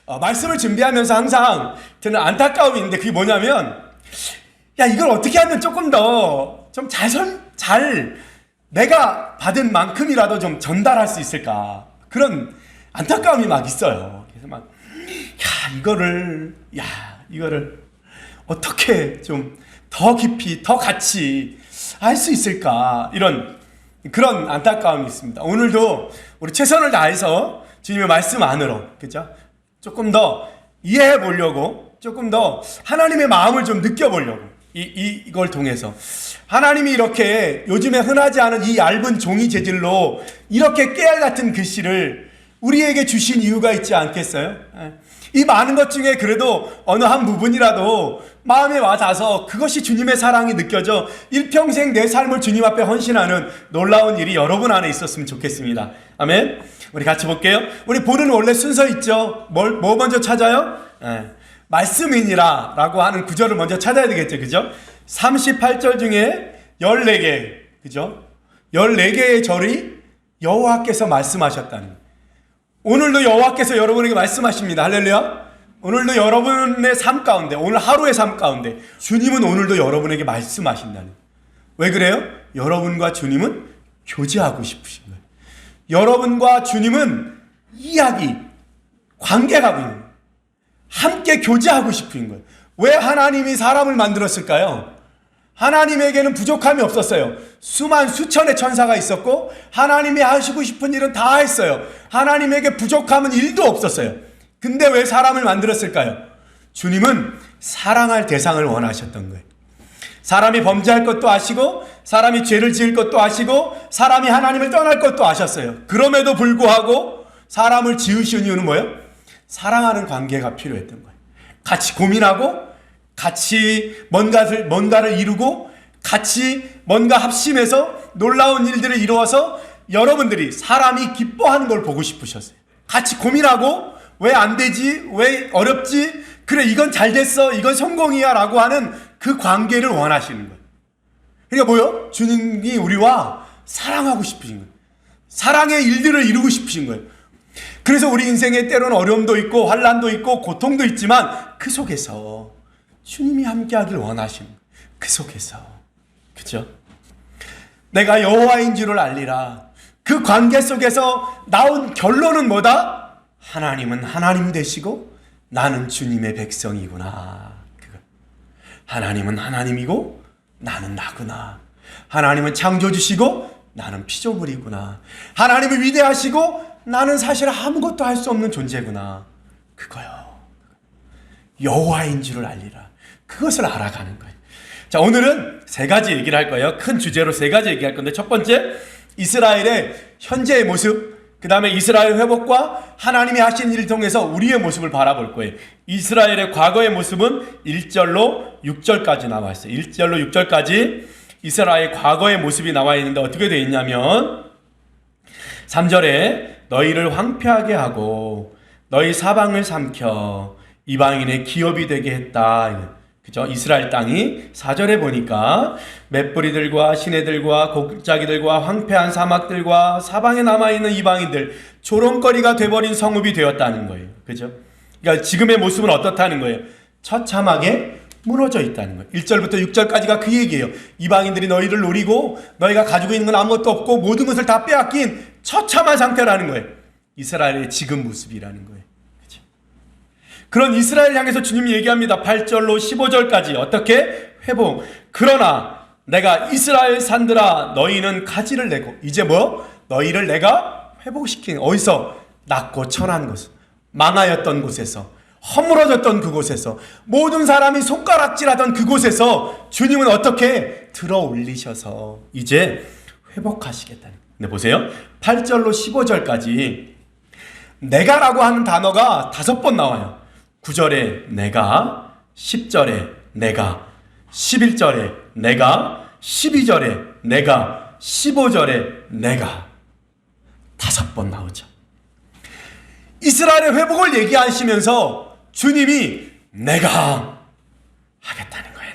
말씀을 준비하면서 항상 드는 안타까움이 있는데 그게 뭐냐면 야 이걸 어떻게 하면 조금 더 좀 잘 내가 받은 만큼이라도 좀 전달할 수 있을까 그런 안타까움이 막 있어요. 그래서 막 이거를 어떻게 좀 더 깊이 더 같이 할 수 있을까 이런 그런 안타까움이 있습니다. 오늘도 우리 최선을 다해서 주님의 말씀 안으로 그죠? 조금 더 이해해 보려고 조금 더 하나님의 마음을 좀 느껴보려고 이걸 통해서 하나님이 이렇게 요즘에 흔하지 않은 이 얇은 종이 재질로 이렇게 깨알 같은 글씨를 우리에게 주신 이유가 있지 않겠어요? 이 많은 것 중에 그래도 어느 한 부분이라도 마음에 와 닿아서 그것이 주님의 사랑이 느껴져 일평생 내 삶을 주님 앞에 헌신하는 놀라운 일이 여러분 안에 있었으면 좋겠습니다. 아멘. 우리 같이 볼게요. 우리 보는 원래 순서 있죠. 뭐 먼저 찾아요? 말씀이니라 라고 하는 구절을 먼저 찾아야 되겠죠. 그죠? 38절 중에 14개 그죠? 14개의 절이 여호와께서 말씀하셨다는 거예요. 오늘도 여호와께서 여러분에게 말씀하십니다. 할렐루야. 오늘도 여러분의 삶 가운데 오늘 하루의 삶 가운데 주님은 오늘도 여러분에게 말씀하신다는 거예요. 왜 그래요? 여러분과 주님은 교제하고 싶으신 거예요. 여러분과 주님은 이야기 관계가 있는 거예요. 함께 교제하고 싶은 거예요. 왜 하나님이 사람을 만들었을까요? 하나님에게는 부족함이 없었어요. 수천의 천사가 있었고 하나님이 하시고 싶은 일은 다 했어요. 하나님에게 부족함은 1도 없었어요. 근데 왜 사람을 만들었을까요? 주님은 사랑할 대상을 원하셨던 거예요. 사람이 범죄할 것도 아시고 사람이 죄를 지을 것도 아시고 사람이 하나님을 떠날 것도 아셨어요. 그럼에도 불구하고 사람을 지으신 이유는 뭐예요? 사랑하는 관계가 필요했던 거예요. 같이 고민하고 같이 뭔가를 이루고 같이 뭔가 합심해서 놀라운 일들을 이루어서 여러분들이 사람이 기뻐하는 걸 보고 싶으셨어요. 같이 고민하고 왜 안 되지? 왜 어렵지? 그래 이건 잘 됐어. 이건 성공이야 라고 하는 그 관계를 원하시는 거예요. 그러니까 뭐요? 주님이 우리와 사랑하고 싶으신 거예요. 사랑의 일들을 이루고 싶으신 거예요. 그래서 우리 인생에 때로는 어려움도 있고 환난도 있고 고통도 있지만 그 속에서 주님이 함께하길 원하시는 거예요. 그 속에서 그죠? 내가 여호와인 줄을 알리라. 그 관계 속에서 나온 결론은 뭐다? 하나님은 하나님 되시고 나는 주님의 백성이구나. 하나님은 하나님이고 나는 나구나. 하나님은 창조주시고 나는 피조물이구나. 하나님은 위대하시고 나는 사실 아무것도 할 수 없는 존재구나. 그거요. 여호와인 줄을 알리라. 그것을 알아가는 거예요. 자, 오늘은 3가지 얘기를 할 거예요. 큰 주제로 3가지 얘기할 건데 첫 번째, 이스라엘의 현재의 모습, 그 다음에 이스라엘 회복과 하나님이 하신 일을 통해서 우리의 모습을 바라볼 거예요. 이스라엘의 과거의 모습은 1절로 6절까지 나와 있어요. 1절로 6절까지 이스라엘의 과거의 모습이 나와 있는데 어떻게 되어 있냐면 3절에 너희를 황폐하게 하고 너희 사방을 삼켜 이방인의 기업이 되게 했다. 그죠? 이스라엘 땅이 4절에 보니까 맷뿌리들과 시내들과 곡짜기들과 황폐한 사막들과 사방에 남아있는 이방인들 조롱거리가 돼버린 성읍이 되었다는 거예요. 그죠? 그러니까 지금의 모습은 어떻다는 거예요? 처참하게 무너져 있다는 거예요. 1절부터 6절까지가 그 얘기예요. 이방인들이 너희를 노리고 너희가 가지고 있는 건 아무것도 없고 모든 것을 다 빼앗긴 처참한 상태라는 거예요. 이스라엘의 지금 모습이라는 거예요. 그죠? 그런 이스라엘 향해서 주님이 얘기합니다. 8절로 15절까지 어떻게? 회복. 그러나 내가 이스라엘 산들아 너희는 가지를 내고 이제 뭐? 너희를 내가 회복시킨 어디서? 낮고 천한 곳 망하였던 곳에서 허물어졌던 그곳에서 모든 사람이 손가락질하던 그곳에서 주님은 어떻게 들어 올리셔서 이제 회복하시겠다는 거예요. 근데 보세요. 8절로 15절까지 내가라고 하는 단어가 5번 나와요. 9절에 내가, 10절에 내가, 11절에 내가, 12절에 내가, 15절에 내가 5번 나오죠. 이스라엘의 회복을 얘기하시면서 주님이 내가 하겠다는 거예요.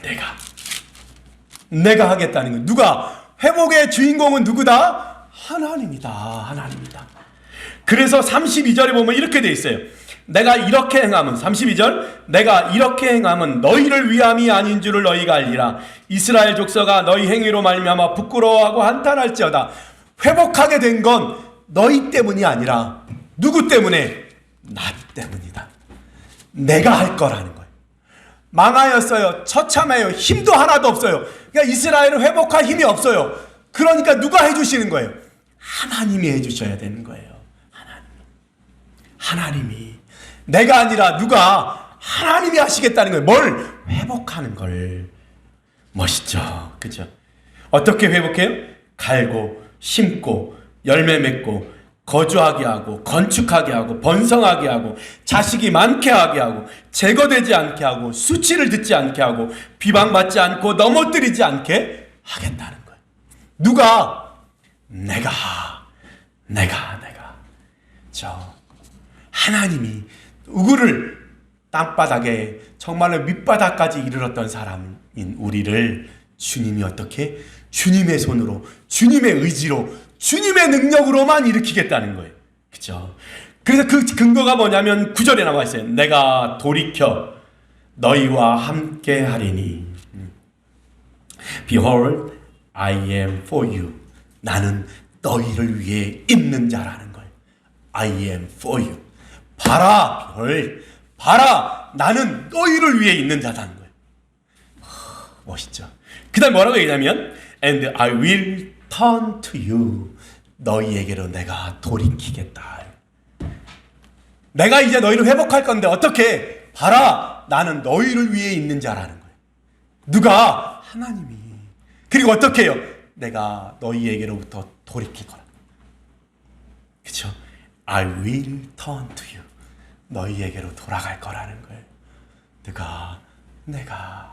내가 하겠다는 거예요. 누가? 회복의 주인공은 누구다? 하나님이다. 하나님이다. 그래서 32절에 보면 이렇게 돼 있어요. 내가 이렇게 행함은 32절 내가 이렇게 행함은 너희를 위함이 아닌 줄을 너희가 알리라. 이스라엘 족속아 너희 행위로 말미암아 부끄러워하고 한탄할지어다. 회복하게 된 건 너희 때문이 아니라 누구 때문에? 나 때문이다. 내가 할 거라는 거예요. 망하였어요. 처참해요. 힘도 하나도 없어요. 그러니까 이스라엘을 회복할 힘이 없어요. 그러니까 누가 해주시는 거예요? 하나님이 해주셔야 되는 거예요. 하나님이. 내가 아니라 누가? 하나님이 하시겠다는 거예요. 뭘? 회복하는 걸. 멋있죠. 그죠? 어떻게 회복해요? 갈고 심고 열매 맺고 거주하게 하고 건축하게 하고 번성하게 하고 자식이 많게 하게 하고 제거되지 않게 하고 수치를 듣지 않게 하고 비방받지 않고 넘어뜨리지 않게 하겠다는 거예요. 누가? 내가. 저 하나님이 누구를 땅바닥에 정말로 밑바닥까지 이르렀던 사람인 우리를 주님이 어떻게? 주님의 손으로, 주님의 의지로, 주님의 능력으로만 일으키겠다는 거예요. 그죠? 그래서 그 근거가 뭐냐면 9절에 나와 있어요. 내가 돌이켜 너희와 함께 하리니. Behold, I am for you. 나는 너희를 위해 있는 자라는 거예요. I am for you. 봐라, 봐라, 나는 너희를 위해 있는 자라는 거예요. 멋있죠? 그 다음 뭐라고 얘기하냐면 And I will turn to you. 너희에게로 내가 돌이키겠다. 내가 이제 너희를 회복할 건데 어떻게? 봐라, 나는 너희를 위해 있는 자라는 거예요. 누가? 하나님이. 그리고 어떻게 해요? 내가 너희에게로부터 돌이킬 거라. 그렇죠? I will turn to you. 너희에게로 돌아갈 거라는 거예요. 내가.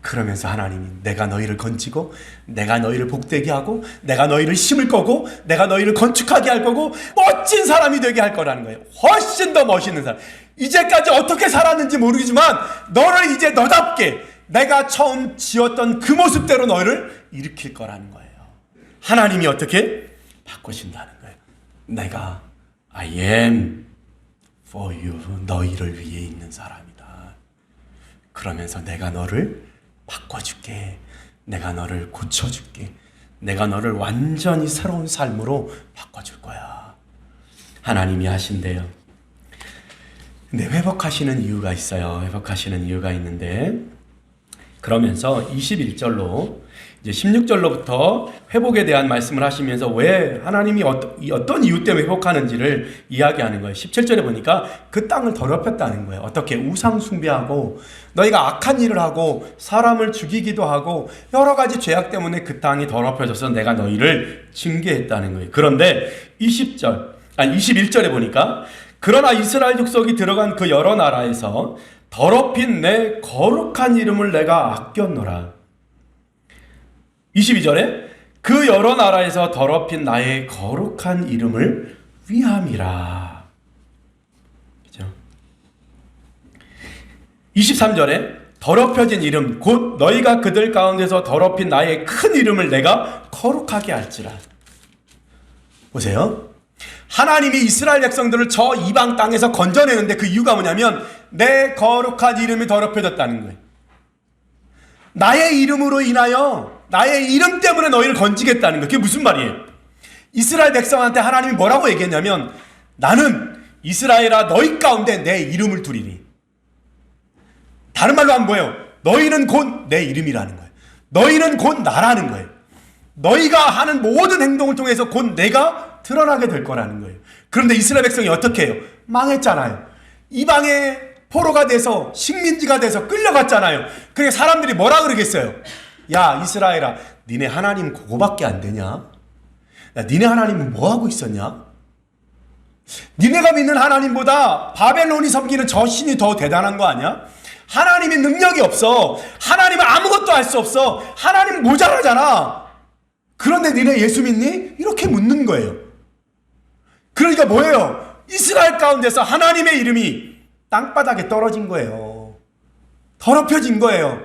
그러면서 하나님이 내가 너희를 건지고 내가 너희를 복되게 하고 내가 너희를 심을 거고 내가 너희를 건축하게 할 거고 멋진 사람이 되게 할 거라는 거예요. 훨씬 더 멋있는 사람. 이제까지 어떻게 살았는지 모르겠지만 너를 이제 너답게 내가 처음 지었던 그 모습대로 너희를 일으킬 거라는 거예요. 하나님이 어떻게? 바꾸신다는 거예요. 내가 I am for you. 너희를 위해 있는 사람이다. 그러면서 내가 너를 바꿔줄게. 내가 너를 고쳐줄게. 내가 너를 완전히 새로운 삶으로 바꿔줄 거야. 하나님이 하신대요. 근데 회복하시는 이유가 있어요. 회복하시는 이유가 있는데 그러면서 21절로 이제 16절로부터 회복에 대한 말씀을 하시면서 왜 하나님이 어떤 이유 때문에 회복하는지를 이야기하는 거예요. 17절에 보니까 그 땅을 더럽혔다는 거예요. 어떻게? 우상 숭배하고 너희가 악한 일을 하고 사람을 죽이기도 하고 여러 가지 죄악 때문에 그 땅이 더럽혀져서 내가 너희를 징계했다는 거예요. 그런데 21절에 보니까 그러나 이스라엘 족속이 들어간 그 여러 나라에서 더럽힌 내 거룩한 이름을 내가 아꼈노라. 22절에 그 여러 나라에서 더럽힌 나의 거룩한 이름을 위함이라. 그죠? 23절에 더럽혀진 이름 곧 너희가 그들 가운데서 더럽힌 나의 큰 이름을 내가 거룩하게 할지라. 보세요. 하나님이 이스라엘 백성들을 저 이방 땅에서 건져내는데 그 이유가 뭐냐면 내 거룩한 이름이 더럽혀졌다는 거예요. 나의 이름으로 인하여 나의 이름 때문에 너희를 건지겠다는 거예요. 그게 무슨 말이에요? 이스라엘 백성한테 하나님이 뭐라고 얘기했냐면 나는 이스라엘아 너희 가운데 내 이름을 두리니. 다른 말로 하면 뭐예요? 너희는 곧 내 이름이라는 거예요. 너희는 곧 나라는 거예요. 너희가 하는 모든 행동을 통해서 곧 내가 드러나게 될 거라는 거예요. 그런데 이스라엘 백성이 어떻게 해요? 망했잖아요. 이방의 포로가 돼서 식민지가 돼서 끌려갔잖아요. 그러니까 사람들이 뭐라 그러겠어요? 야 이스라엘아 니네 하나님 그거밖에 안 되냐? 야 니네 하나님은 뭐하고 있었냐? 니네가 믿는 하나님보다 바벨론이 섬기는 저 신이 더 대단한 거 아니야? 하나님의 능력이 없어. 하나님은 아무것도 할 수 없어. 하나님 모자라잖아. 그런데 니네 예수 믿니? 이렇게 묻는 거예요. 그러니까 뭐예요? 이스라엘 가운데서 하나님의 이름이 땅바닥에 떨어진 거예요. 더럽혀진 거예요.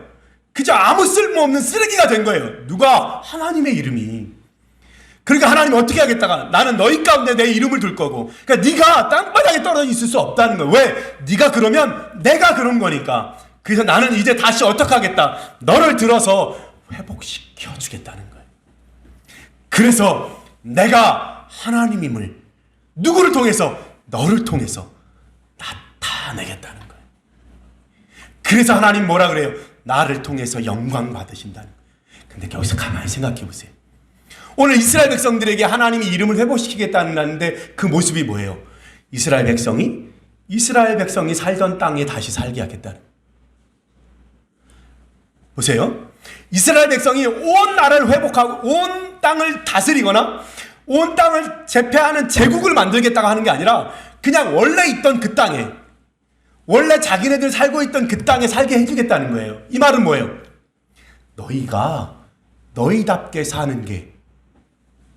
그저 아무 쓸모없는 쓰레기가 된 거예요. 누가? 하나님의 이름이. 그러니까 하나님이 어떻게 하겠다가 나는 너희 가운데 내 이름을 둘 거고, 그러니까 네가 땅바닥에 떨어져 있을 수 없다는 거예요. 왜? 네가 그러면 내가 그런 거니까. 그래서 나는 이제 다시 어떻게 하겠다, 너를 들어서 회복시켜 주겠다는 거예요. 그래서 내가 하나님임을 누구를 통해서? 너를 통해서 나타내겠다는 거예요. 그래서 하나님 뭐라 그래요? 나를 통해서 영광 받으신다는 거예요. 근데 여기서 가만히 생각해 보세요. 오늘 이스라엘 백성들에게 하나님이 이름을 회복시키겠다는데 그 모습이 뭐예요? 이스라엘 백성이 살던 땅에 다시 살게 하겠다는 거예요. 보세요. 이스라엘 백성이 온 나라를 회복하고 온 땅을 다스리거나 온 땅을 제패하는 제국을 만들겠다고 하는 게 아니라 그냥 원래 있던 그 땅에, 원래 자기네들 살고 있던 그 땅에 살게 해주겠다는 거예요. 이 말은 뭐예요? 너희가 너희답게 사는 게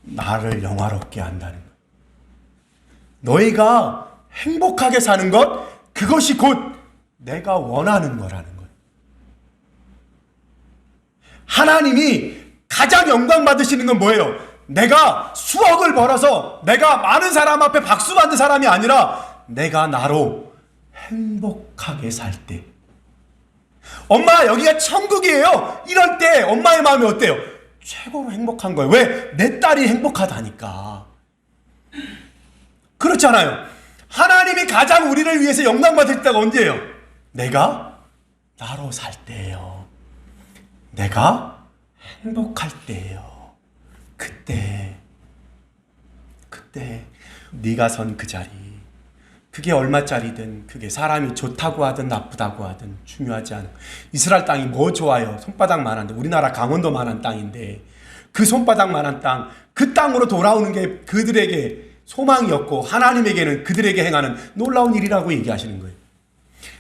나를 영화롭게 한다는 거예요. 너희가 행복하게 사는 것, 그것이 곧 내가 원하는 거라는 거예요. 하나님이 가장 영광 받으시는 건 뭐예요? 내가 수억을 벌어서 내가 많은 사람 앞에 박수 받는 사람이 아니라 내가 나로 행복하게 살 때, 엄마 여기가 천국이에요, 이럴 때 엄마의 마음이 어때요? 최고로 행복한 거예요. 왜? 내 딸이 행복하다니까. 그렇잖아요. 하나님이 가장 우리를 위해서 영광 받을 때가 언제예요? 내가 나로 살 때예요. 내가 행복할 때예요. 그때 네가 선 그 자리, 그게 얼마짜리든, 그게 사람이 좋다고 하든 나쁘다고 하든 중요하지 않아. 이스라엘 땅이 뭐 좋아요? 손바닥만한데, 우리나라 강원도만한 땅인데 그 손바닥만한 땅, 그 땅으로 돌아오는 게 그들에게 소망이었고 하나님에게는 그들에게 행하는 놀라운 일이라고 얘기하시는 거예요.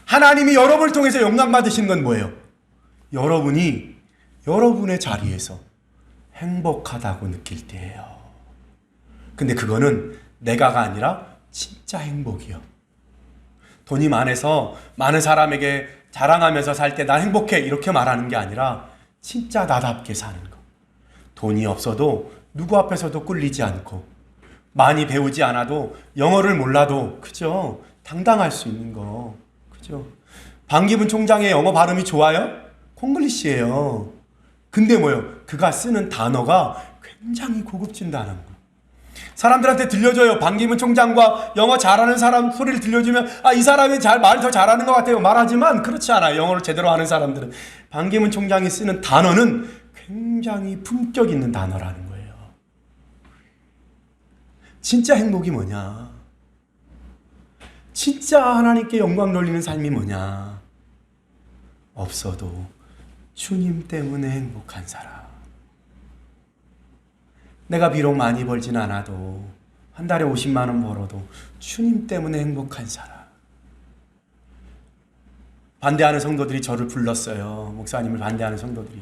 하나님이 여러분을 통해서 영광 받으시는 건 뭐예요? 여러분이 여러분의 자리에서 행복하다고 느낄 때예요. 근데 그거는 내가가 아니라 진짜 행복이요. 돈이 많아서 많은 사람에게 자랑하면서 살 때 난 행복해 이렇게 말하는 게 아니라 진짜 나답게 사는 거. 돈이 없어도 누구 앞에서도 꿀리지 않고, 많이 배우지 않아도, 영어를 몰라도, 그죠? 당당할 수 있는 거. 그죠? 반기문 총장의 영어 발음이 좋아요? 콩글리시예요. 근데 뭐예요? 그가 쓰는 단어가 굉장히 고급진 단어인 거예요. 사람들한테 들려줘요. 반기문 총장과 영어 잘하는 사람 소리를 들려주면 이 사람이 말을 더 잘하는 것 같아요 말하지만 그렇지 않아요. 영어를 제대로 하는 사람들은 반기문 총장이 쓰는 단어는 굉장히 품격 있는 단어라는 거예요. 진짜 행복이 뭐냐? 진짜 하나님께 영광 돌리는 삶이 뭐냐? 없어도 주님 때문에 행복한 사람. 내가 비록 많이 벌진 않아도 한 달에 50만 원 벌어도 주님 때문에 행복한 사람. 반대하는 성도들이 저를 불렀어요. 목사님을 반대하는 성도들이.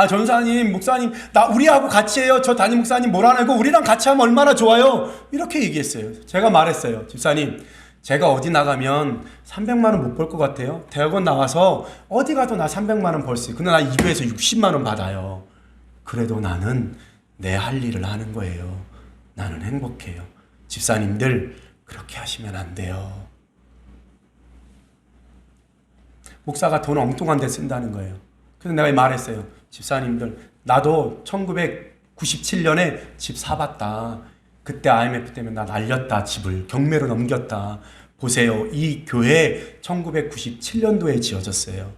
전사님, 목사님, 우리하고 같이 해요. 저 담임 목사님 뭐라고, 우리랑 같이 하면 얼마나 좋아요. 이렇게 얘기했어요. 제가 말했어요. 집사님, 제가 어디 나가면 300만 원 못 벌 것 같아요. 대학원 나와서 어디 가도 나 300만 원 벌 수 있어요. 근데 나 2교에서 60만 원 받아요. 그래도 나는 내 할 일을 하는 거예요. 나는 행복해요. 집사님들 그렇게 하시면 안 돼요. 목사가 돈 엉뚱한 데 쓴다는 거예요. 그래서 내가 말했어요. 집사님들, 나도 1997년에 집 사봤다. 그때 IMF 때문에 나 날렸다. 집을 경매로 넘겼다. 보세요. 이 교회 1997년도에 지어졌어요.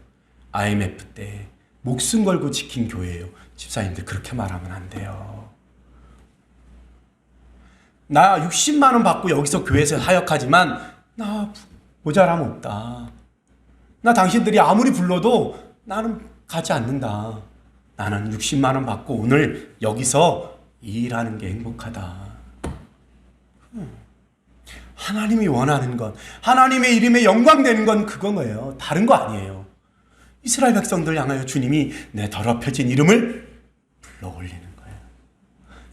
IMF 때 목숨 걸고 지킨 교회예요. 집사님들 그렇게 말하면 안 돼요. 나 60만 원 받고 여기서 교회에서 사역하지만 나 모자람 없다. 나 당신들이 아무리 불러도 나는 가지 않는다. 나는 60만 원 받고 오늘 여기서 일하는 게 행복하다. 하나님이 원하는 것, 하나님의 이름에 영광되는 건 그거예요. 다른 거 아니에요. 이스라엘 백성들 향하여 주님이 내 더럽혀진 이름을 불러 올리는 거예요.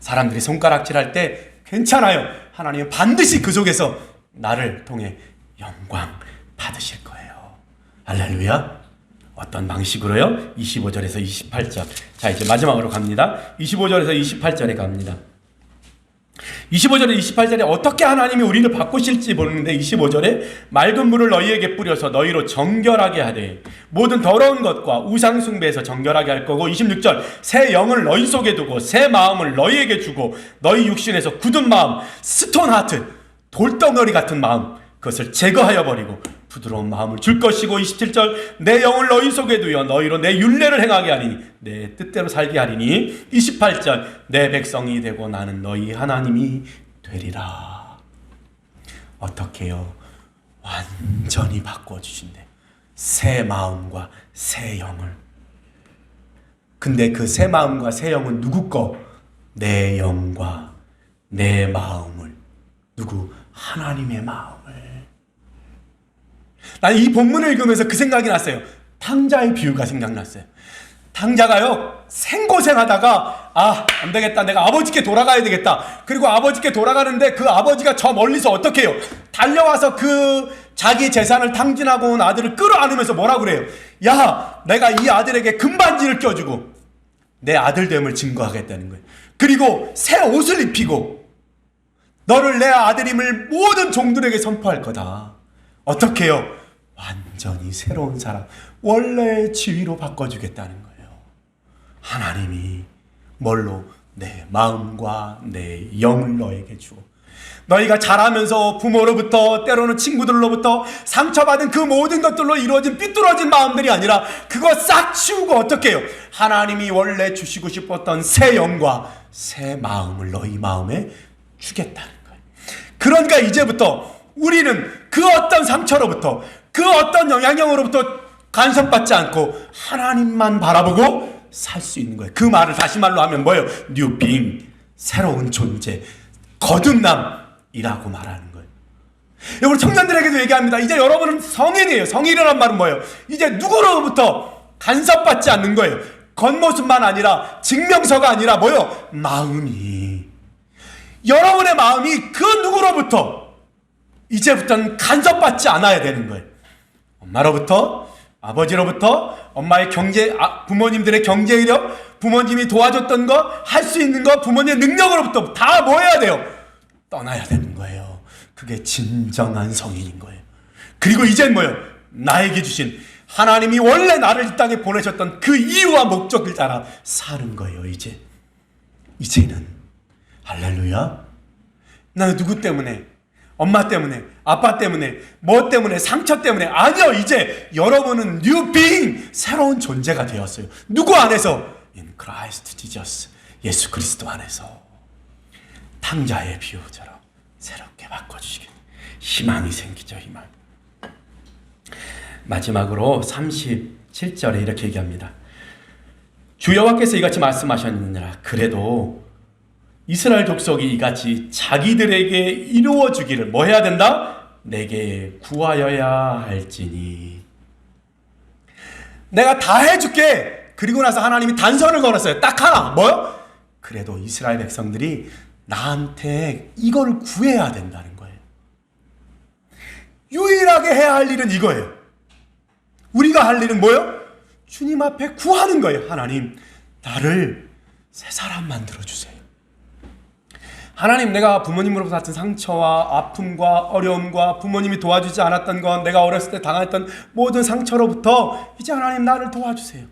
사람들이 손가락질할 때 괜찮아요. 하나님은 반드시 그 속에서 나를 통해 영광 받으실 거예요. 할렐루야. 어떤 방식으로요? 25절에서 28절. 자, 이제 마지막으로 갑니다. 25절에서 28절에 갑니다. 25절에 28절에 어떻게 하나님이 우리를 바꾸실지 보는데 25절에 맑은 물을 너희에게 뿌려서 너희로 정결하게 하되 모든 더러운 것과 우상 숭배에서 정결하게 할 거고 26절 새 영을 너희 속에 두고 새 마음을 너희에게 주고 너희 육신에서 굳은 마음 스톤 하트 돌덩어리 같은 마음 그것을 제거하여 버리고 부드러운 마음을 줄 것이고 27절 내 영을 너희 속에 두여 너희로 내 율례를 행하게 하리니 내 뜻대로 살게 하리니 28절 내 백성이 되고 나는 너희 하나님이 되리라. 어떻게요? 완전히 바꿔주신대. 새 마음과 새 영을. 근데 그 새 마음과 새 영은 누구 거? 내 영과 내 마음을. 누구? 하나님의 마음을. 나는 이 본문을 읽으면서 그 생각이 났어요. 탕자의 비유가 생각났어요. 탕자가요 생고생하다가 안 되겠다, 내가 아버지께 돌아가야 되겠다. 그리고 아버지께 돌아가는데 그 아버지가 저 멀리서 어떻게 해요? 달려와서 그 자기 재산을 탕진하고 온 아들을 끌어안으면서 뭐라 그래요? 야, 내가 이 아들에게 금반지를 껴주고 내 아들됨을 증거하겠다는 거예요. 그리고 새 옷을 입히고 너를 내 아들임을 모든 종들에게 선포할 거다. 어떻게 해요? 완전히 새로운 사람, 원래의 지위로 바꿔주겠다는 거예요. 하나님이 뭘로? 내 마음과 내 영을 너에게 주고 너희가 자라면서 부모로부터 때로는 친구들로부터 상처받은 그 모든 것들로 이루어진 삐뚤어진 마음들이 아니라 그거 싹 치우고 어떻게 해요? 하나님이 원래 주시고 싶었던 새 영과 새 마음을 너희 마음에 주겠다는 거예요. 그러니까 이제부터 우리는 그 어떤 상처로부터 그 어떤 영향력으로부터 간섭받지 않고 하나님만 바라보고 살 수 있는 거예요. 그 말을 다시 말로 하면 뭐예요? New being, 새로운 존재, 거듭남이라고 말하는 거예요. 여러분 청년들에게도 얘기합니다. 이제 여러분은 성인이에요. 성인이란 말은 뭐예요? 이제 누구로부터 간섭받지 않는 거예요. 겉모습만 아니라 증명서가 아니라 뭐예요? 마음이. 여러분의 마음이 그 누구로부터 이제부터는 간섭받지 않아야 되는 거예요. 엄마로부터, 아버지로부터, 엄마의 부모님들의 경제력, 부모님이 도와줬던 거, 할 수 있는 거, 부모님의 능력으로부터 다 뭐 해야 돼요? 떠나야 되는 거예요. 그게 진정한 성인인 거예요. 그리고 이젠 뭐예요? 나에게 주신 하나님이 원래 나를 이 땅에 보내셨던 그 이유와 목적을 따라 사는 거예요. 이제는 할렐루야. 나는 누구 때문에? 엄마 때문에, 아빠 때문에, 뭐 때문에, 상처 때문에. 아니요, 이제 여러분은 new being, 새로운 존재가 되었어요. 누구 안에서? In Christ Jesus, 예수 그리스도 안에서. 탕자의 비유처럼 새롭게 바꿔주시겠네. 희망이 생기죠, 희망. 마지막으로 37절에 이렇게 얘기합니다. 주 여호와께서 이같이 말씀하셨느니라. 그래도 이스라엘 족속이 이같이 자기들에게 이루어 주기를 뭐 해야 된다? 내게 구하여야 할지니. 내가 다 해줄게. 그리고 나서 하나님이 단선을 걸었어요. 딱 하나. 뭐요? 그래도 이스라엘 백성들이 나한테 이걸 구해야 된다는 거예요. 유일하게 해야 할 일은 이거예요. 우리가 할 일은 뭐예요? 주님 앞에 구하는 거예요. 하나님, 나를 새 사람 만들어주세요. 하나님, 내가 부모님으로부터 받은 상처와 아픔과 어려움과 부모님이 도와주지 않았던 건, 내가 어렸을 때 당했던 모든 상처로부터 이제 하나님 나를 도와주세요.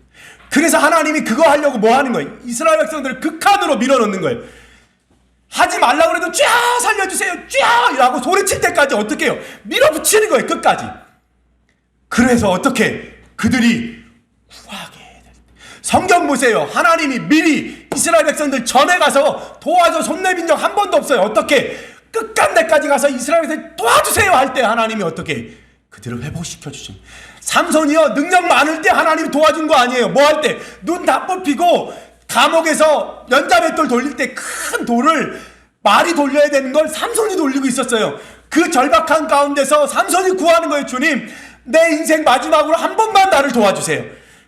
그래서 하나님이 그거 하려고 뭐 하는 거예요? 이스라엘 백성들을 극한으로 밀어넣는 거예요. 하지 말라고 해도 쫙 살려주세요 쫙 이라고 소리칠 때까지 어떻게 해요? 밀어붙이는 거예요. 끝까지. 그래서 어떻게 그들이 구하게 해야 돼. 성경 보세요. 하나님이 미리 이스라엘 백성들 전에 가서 도와줘 손 내민 적 한 번도 없어요. 어떻게? 끝간데까지 가서 이스라엘 백성들 도와주세요 할 때 하나님이 어떻게? 그들을 회복시켜 주신. 삼손이요, 능력 많을 때 하나님이 도와준 거 아니에요. 뭐 할 때? 눈 다 뽑히고 감옥에서 연자맷돌 돌릴 때 큰 돌을 말이 돌려야 되는 걸 삼손이 돌리고 있었어요. 그 절박한 가운데서 삼손이 구하는 거예요. 주님, 내 인생 마지막으로 한 번만 나를 도와주세요.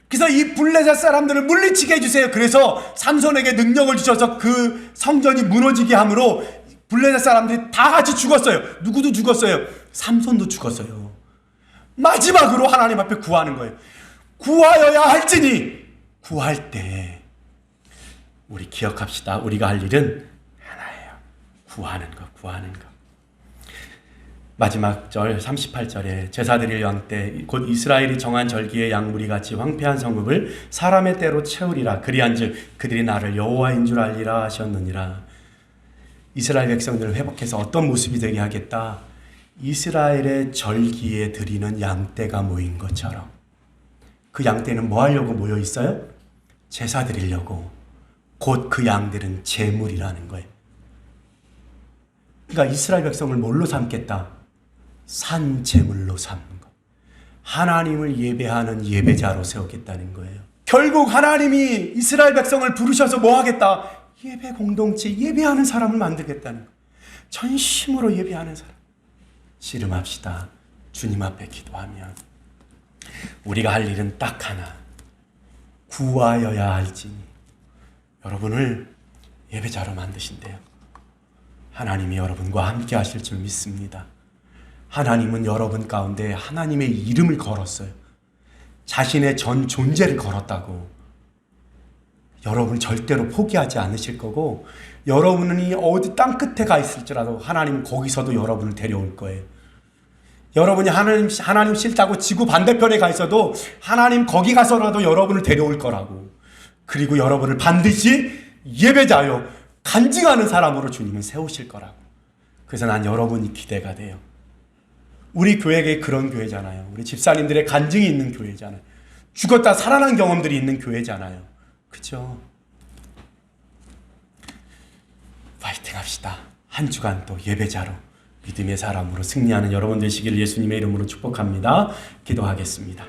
그래서 이 블레셋 사람들을 물리치게 해주세요. 그래서 삼손에게 능력을 주셔서 그 성전이 무너지게 함으로 블레셋 사람들이 다 같이 죽었어요. 누구도 죽었어요. 삼손도 죽었어요. 마지막으로 하나님 앞에 구하는 거예요. 구하여야 할지니. 구할 때 우리 기억합시다. 우리가 할 일은 하나예요. 구하는 것. 마지막 절 38절에 제사 드릴 양 때 곧 이스라엘이 정한 절기의 양무리 같이 황폐한 성읍을 사람의 때로 채우리라. 그리한즉 그들이 나를 여호와인 줄 알리라 하셨느니라. 이스라엘 백성들을 회복해서 어떤 모습이 되게 하겠다. 이스라엘의 절기에 드리는 양떼가 모인 것처럼. 그 양떼는 뭐 하려고 모여 있어요? 제사 드리려고. 곧 그 양들은 제물이라는 거예요. 그러니까 이스라엘 백성을 뭘로 삼겠다? 산 제물로 삼는 것. 하나님을 예배하는 예배자로 세우겠다는 거예요. 결국 하나님이 이스라엘 백성을 부르셔서 뭐 하겠다? 예배 공동체, 예배하는 사람을 만들겠다는 거예요. 전심으로 예배하는 사람. 씨름합시다. 주님 앞에 기도하면 우리가 할 일은 딱 하나. 구하여야 할지니. 여러분을 예배자로 만드신대요. 하나님이 여러분과 함께 하실 줄 믿습니다. 하나님은 여러분 가운데 하나님의 이름을 걸었어요. 자신의 전 존재를 걸었다고. 여러분 절대로 포기하지 않으실 거고, 여러분이 어디 땅 끝에 가 있을지라도 하나님은 거기서도 여러분을 데려올 거예요. 여러분이 하나님 싫다고 지구 반대편에 가 있어도 하나님 거기 가서라도 여러분을 데려올 거라고. 그리고 여러분을 반드시 예배자요, 간증하는 사람으로 주님은 세우실 거라고. 그래서 난 여러분이 기대가 돼요. 우리 교회가 그런 교회잖아요. 우리 집사님들의 간증이 있는 교회잖아요. 죽었다 살아난 경험들이 있는 교회잖아요. 그죠? 파이팅 합시다. 한 주간 또 예배자로, 믿음의 사람으로 승리하는 여러분 되시기를 예수님의 이름으로 축복합니다. 기도하겠습니다.